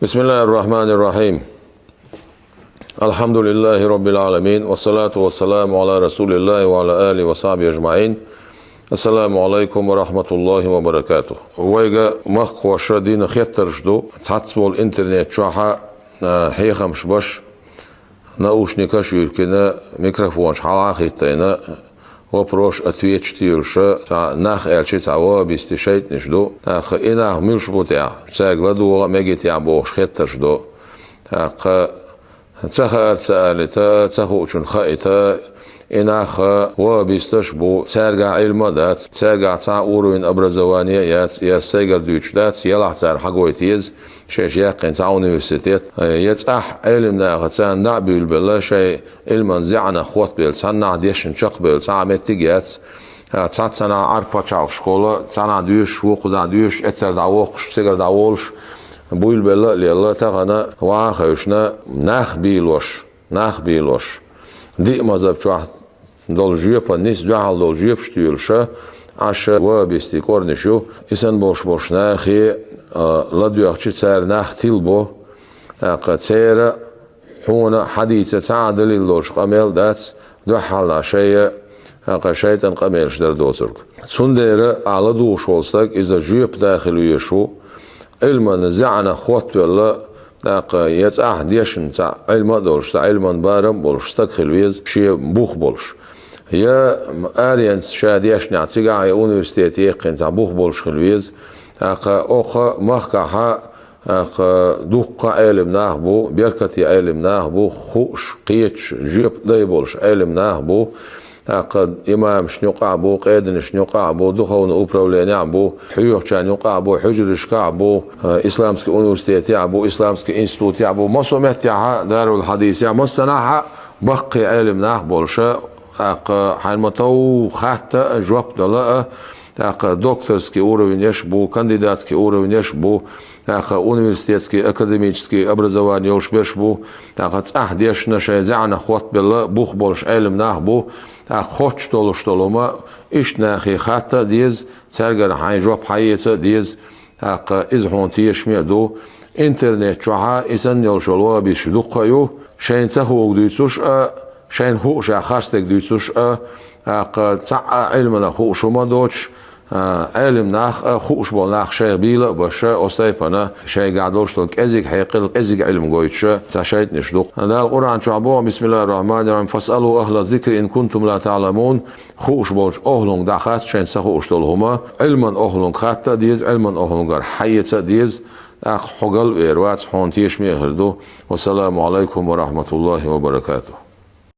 بسم الله الرحمن الرحيم. الحمد لله رب العالمين، والصلاة والسلام على رسول الله وعلى آله وصحبه أجمعين. السلام عليكم ورحمة الله وبركاته. ويجا مخ دين خيترشدو تحسبوا الإنترنت شاحة هيخمش باش наушникаш юркина микрофон шхала хитайна вопрос ответ штилша та нах элчи цаво бистишайт нишду ах ина милш бутя цагладу мегитя бош хетташду ах цахар цалита цахучун хаита إناخ وبيستش بو سرجع علم دات سرجع تاع أوروين образование يا سيجر دوتش دات يلا تاع حقويتيز شيء يقين تاع أونيفرسيتيت يتأح علمنا غتان نعبيل بالله شيء علم زعنا خوات بيل سنة ديشن شق بيل تاع متجات تاع سنة عرفة تاع شكولة سنة دوش وقدا دوش أثر دعوقش سيجر دعوالش بويل بالله لله تاعنا واخيشنا نخ بيلوش دي مذهب شو دول جيب الناس جعل دول جيب شتيلشة عشان وبيستي كورنيشو إنسان boş ناخي لا ديوخشي تسير ناخ تلبو قد سير هون حديثة تعدل اللوش قميل دات دو حال شيء قشيتن قميلش در دوترك سندير على دوش ولستك إذا جيب داخل يشو علما نزعنا خوات بالله يتأح ديشن تاع علم دولش تاع علم بارم بولش تدخل ويز شي بوخ بولش يا أرينس شاديش نعتقع يا أونيفرسيتي يقين تاع بوخ بولش خلويز أخ مخكحة أخ دوق علم ناهبو بيركتي علم ناهبو خوش قيتش جيب داي بولش علم ناهبو قد إمام شنوقع بو قيدن شنوقع بو دخون أوبروليني بو حيوح كان يقع بو حجر شقع بو إسلامسك أونيفرسيتي بو إسلامسك إنستوتي بو ما سمعتها دار الحديث ما صنعها بقي علم ناه بولشة حينمتو حتى جواب دلا دكتورسكي уровень بو кандидатский уровень بو университетский академический образование уж беш бу أحديش نشأ زعنا خوات بالله بوخ بولش علم ناه بو خوش دولش دولما إيش ناخي حتى ديز ترجع حي جواب حياته ديز إزحون تيش ميدو إنترنت شوها إنسان يلشلوا بيشدقيو شين تخوق ديتوش شين هو شخصتك ديتوش تاع علمنا هو شو ما دوتش علم ناخ خوش بول ناخ شيء بيلا باش أستيفنا شيء قاعدوش لك أزيك حيقل أزيك علم قويتش تشيت نشدق هذا القرآن شعبه بسم الله الرحمن الرحيم فاسألوا أهل الذكر إن كنتم لا تعلمون خوش بولش أهلون دخات شين سخوش دولهما علما أهلون خاطة ديز علما أهلون قر حية ديز أخ حقل ويروات حون تيش ميهردو والسلام عليكم ورحمة الله وبركاته.